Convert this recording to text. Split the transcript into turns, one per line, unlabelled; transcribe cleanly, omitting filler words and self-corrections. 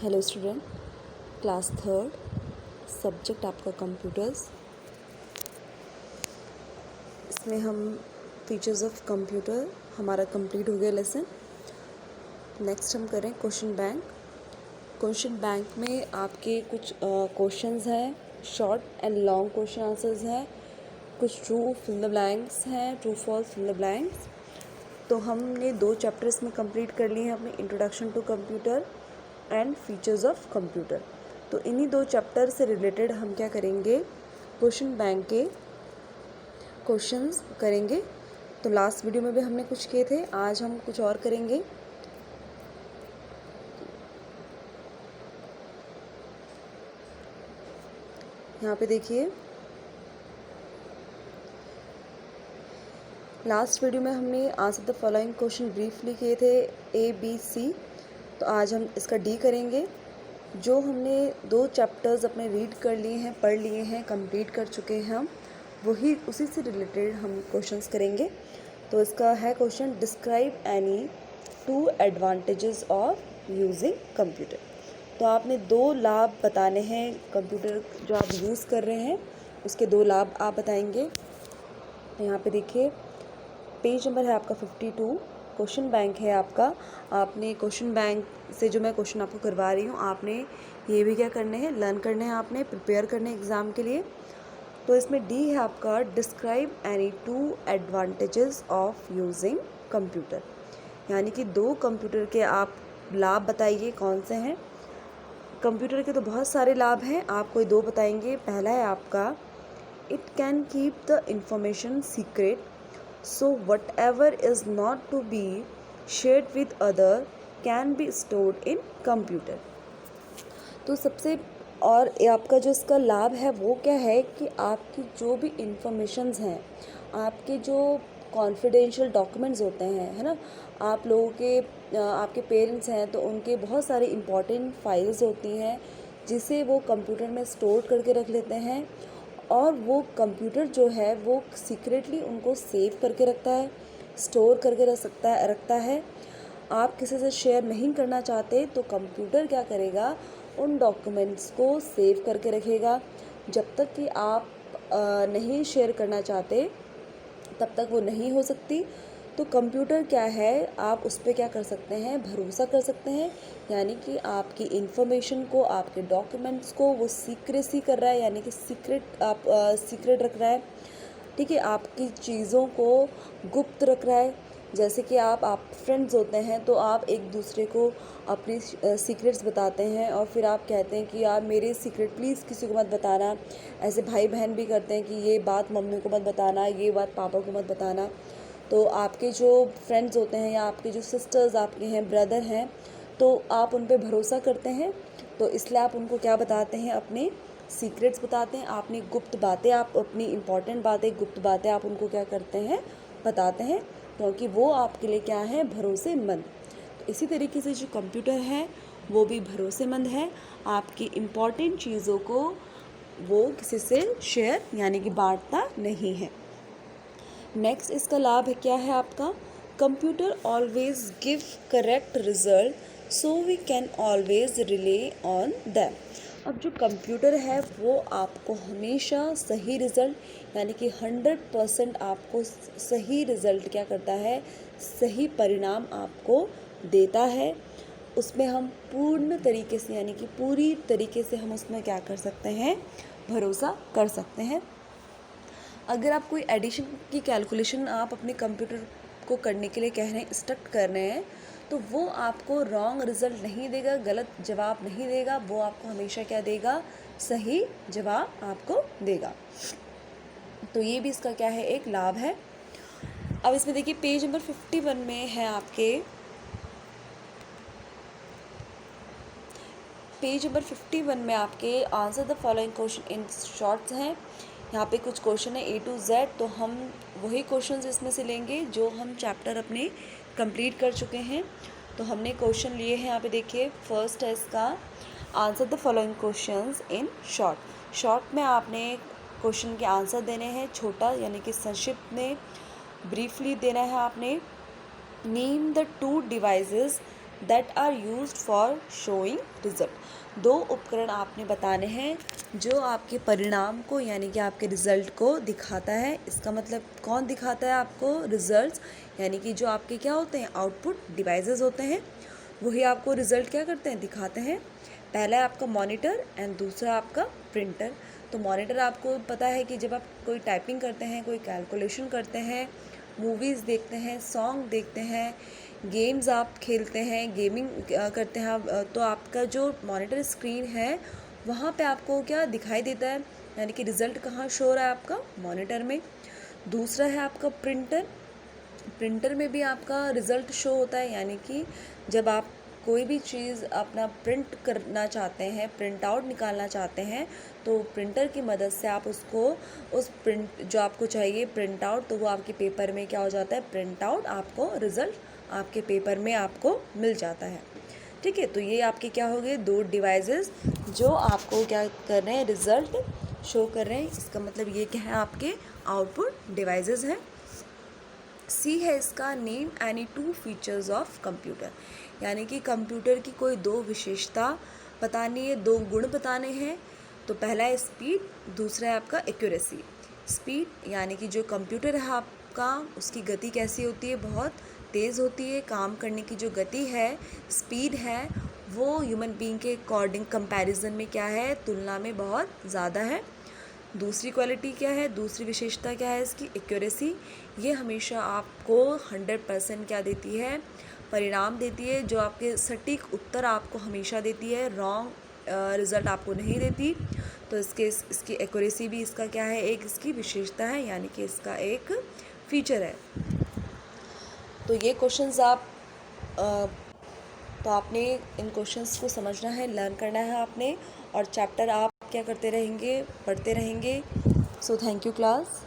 Hello student, class third, subject आपका computers. इसमें हम फीचर्स ऑफ कंप्यूटर हमारा कंप्लीट हो गया लेसन। नेक्स्ट हम करें क्वेश्चन बैंक। क्वेश्चन बैंक में आपके कुछ क्वेश्चंस हैं, short and long question answers हैं, कुछ ट्रू फिल द ब्लैंक्स हैं, true false fill the blanks. तो हमने 2 चैप्टर्स में कंप्लीट कर लिए हैं अपने introduction to computer and features of computer. तो इन्हीं 2 चैप्टर से रिलेटेड हम क्या करेंगे, क्वेश्चन बैंक के क्वेश्चंस करेंगे। तो लास्ट वीडियो में भी हमने कुछ किए थे, आज हम कुछ और करेंगे। यहाँ पे देखिए, लास्ट वीडियो में हमने answer the following question briefly किए थे, A, B, C। तो आज हम इसका D करेंगे। जो हमने 2 चैप्टर्स अपने रीड कर लिए हैं, पढ़ लिए हैं, कंप्लीट कर चुके हैं हम, वही उसी से रिलेटेड हम क्वेश्चंस करेंगे। तो इसका है question, describe any 2 advantages of using computer. तो आपने 2 लाभ बताने हैं, कंप्यूटर जो आप यूज़ कर रहे हैं उसके 2 लाभ आप बताएंगे। तो यहाँ पे देखिए, पेज नंबर है आपका 52, क्वेश्चन बैंक है आपका। आपने क्वेश्चन बैंक से जो मैं क्वेश्चन आपको करवा रही हूँ, आपने ये भी क्या करने हैं, लर्न करने हैं, आपने प्रिपेयर करने हैं एग्ज़ाम के लिए। तो इसमें डी है आपका, describe any 2 advantages of using computer. यानी कि 2 कंप्यूटर के आप लाभ बताइए, कौन से हैं। कंप्यूटर के तो बहुत सारे लाभ हैं, आप कोई 2 बताएंगे। पहला है आपका, it can keep the information secret, so whatever is not to be shared with other can be stored in computer। तो सबसे और आपका जो इसका लाभ है वो क्या है कि आपकी जो भी इंफॉर्मेशंस हैं, आपके जो कॉन्फिडेंशियल डॉक्यूमेंट्स होते हैं, है ना, आप लोगों के आपके पेरेंट्स हैं तो उनके बहुत सारे इम्पॉर्टेंट फाइल्स होती हैं जिसे वो कंप्यूटर में स्टोर करके रख लेते हैं, और वो कंप्यूटर जो है वो सीक्रेटली उनको सेव करके रखता है, स्टोर करके रखता है। आप किसी से शेयर नहीं करना चाहते तो कंप्यूटर क्या करेगा, उन डॉक्यूमेंट्स को सेव करके रखेगा। जब तक कि आप नहीं शेयर करना चाहते तब तक वो नहीं हो सकती। तो कंप्यूटर क्या है, आप उस पर क्या कर सकते हैं, भरोसा कर सकते हैं। यानी कि आपकी इन्फॉर्मेशन को, आपके डॉक्यूमेंट्स को वो सीक्रेसी कर रहा है, यानी कि सीक्रेट रख रहा है। ठीक है, आपकी चीज़ों को गुप्त रख रहा है। जैसे कि आप फ्रेंड्स होते हैं तो आप एक दूसरे को अपनी सीक्रेट्स बताते हैं और फिर आप कहते हैं कि यार मेरे सीक्रेट प्लीज़ किसी को मत बताना। ऐसे भाई बहन भी करते हैं कि ये बात मम्मी को मत बताना, ये बात पापा को मत बताना। तो आपके जो फ्रेंड्स होते हैं या आपके जो सिस्टर्स आपके हैं, ब्रदर हैं, तो आप उन पे भरोसा करते हैं, तो इसलिए आप उनको क्या बताते हैं, अपने सीक्रेट्स बताते हैं। आपने गुप्त बातें, आप अपनी इम्पॉर्टेंट बातें, गुप्त बातें आप उनको क्या करते हैं, बताते हैं, क्योंकि वो आपके लिए क्या है, भरोसेमंद। तो इसी तरीके से जो कंप्यूटर है वो भी भरोसेमंद है। आपकी इम्पॉर्टेंट चीज़ों को वो किसी से शेयर यानी कि बांटता नहीं है। नेक्स्ट इसका लाभ है, क्या है आपका, computer always give correct result so we can always rely on them. अब जो कंप्यूटर है वो आपको हमेशा सही रिज़ल्ट यानी कि 100% आपको सही रिज़ल्ट क्या करता है, सही परिणाम आपको देता है। उसमें हम पूर्ण तरीके से यानी कि पूरी तरीके से हम उसमें क्या कर सकते हैं, भरोसा कर सकते हैं। अगर आप कोई एडिशन की कैलकुलेशन आप अपने कंप्यूटर को करने के लिए कह रहे हैं, इंस्ट्रक्ट कर रहे हैं, तो वो आपको रॉन्ग रिज़ल्ट नहीं देगा, गलत जवाब नहीं देगा, वो आपको हमेशा क्या देगा, सही जवाब आपको देगा। तो ये भी इसका क्या है, एक लाभ है। अब इसमें देखिए, पेज नंबर 51 में है आपके, पेज नंबर 51 में आपके answer the following question in shorts हैं। यहाँ पे कुछ क्वेश्चन है A to Z, तो हम वही क्वेश्चंस इसमें से लेंगे जो हम चैप्टर अपने कंप्लीट कर चुके हैं। तो हमने क्वेश्चन लिए हैं, यहाँ पे देखिए, फर्स्ट है इसका, answer the following questions in short. Short में आपने क्वेश्चन के आंसर देने हैं, छोटा यानी कि संक्षिप्त में, ब्रीफली देना है आपने। Name the 2 devices that are used for showing result. 2 उपकरण आपने बताने हैं जो आपके परिणाम को यानी कि आपके रिज़ल्ट को दिखाता है। इसका मतलब कौन दिखाता है आपको? रिज़ल्ट्स, यानी कि जो आपके क्या होते हैं, आउटपुट डिवाइसेस होते हैं, वही आपको रिज़ल्ट क्या करते हैं, दिखाते हैं। पहला है आपका मॉनिटर एंड दूसरा आपका प्रिंटर। तो मॉनिटर आपको पता है कि जब आप कोई टाइपिंग करते हैं, कोई कैलकुलेशन करते हैं, मूवीज़ देखते हैं, सॉन्ग देखते हैं, गेम्स आप खेलते हैं, गेमिंग करते हैं आप, तो आपका जो मॉनिटर स्क्रीन है वहाँ पे आपको क्या दिखाई देता है, यानी कि रिज़ल्ट कहाँ शो हो रहा है आपका मॉनिटर में। दूसरा है आपका प्रिंटर। प्रिंटर में भी आपका रिज़ल्ट शो होता है, यानी कि जब आप कोई भी चीज़ अपना प्रिंट करना चाहते हैं, प्रिंट आउट निकालना चाहते हैं, तो प्रिंटर की मदद से आप उसको उस प्रिंट जो आपको चाहिए प्रिंट आउट, तो वो आपके पेपर में क्या हो जाता है, प्रिंट आउट, आपको रिज़ल्ट आपके पेपर में आपको मिल जाता है। ठीक है, तो ये आपके क्या हो गए, 2 डिवाइसेस जो आपको क्या कर रहे हैं, रिज़ल्ट शो कर रहे हैं। इसका मतलब ये क्या है, आपके आउटपुट डिवाइसेस हैं। सी है इसका name any 2 features of computer, यानी कि कंप्यूटर की कोई 2 विशेषता बतानी है, 2 गुण बताने हैं। तो पहला है स्पीड, दूसरा है आपका एक्यूरेसी। स्पीड यानी कि जो कंप्यूटर है आपका, उसकी गति कैसी होती है, बहुत तेज़ होती है। काम करने की जो गति है, स्पीड है, वो ह्यूमन बीइंग के अकॉर्डिंग कंपैरिजन में क्या है, तुलना में बहुत ज़्यादा है। दूसरी क्वालिटी क्या है, दूसरी विशेषता क्या है इसकी, एक्यूरेसी। ये हमेशा आपको 100% क्या देती है, परिणाम देती है, जो आपके सटीक उत्तर आपको हमेशा देती है, रॉन्ग रिज़ल्ट आपको नहीं देती। तो इसकी एक्यूरेसी भी इसका क्या है, एक इसकी विशेषता है, यानी कि इसका एक फीचर है। तो ये क्वेश्चंस तो आपने इन क्वेश्चंस को समझना है, लर्न करना है आपने, और चैप्टर आप क्या करते रहेंगे, पढ़ते रहेंगे। So thank you class.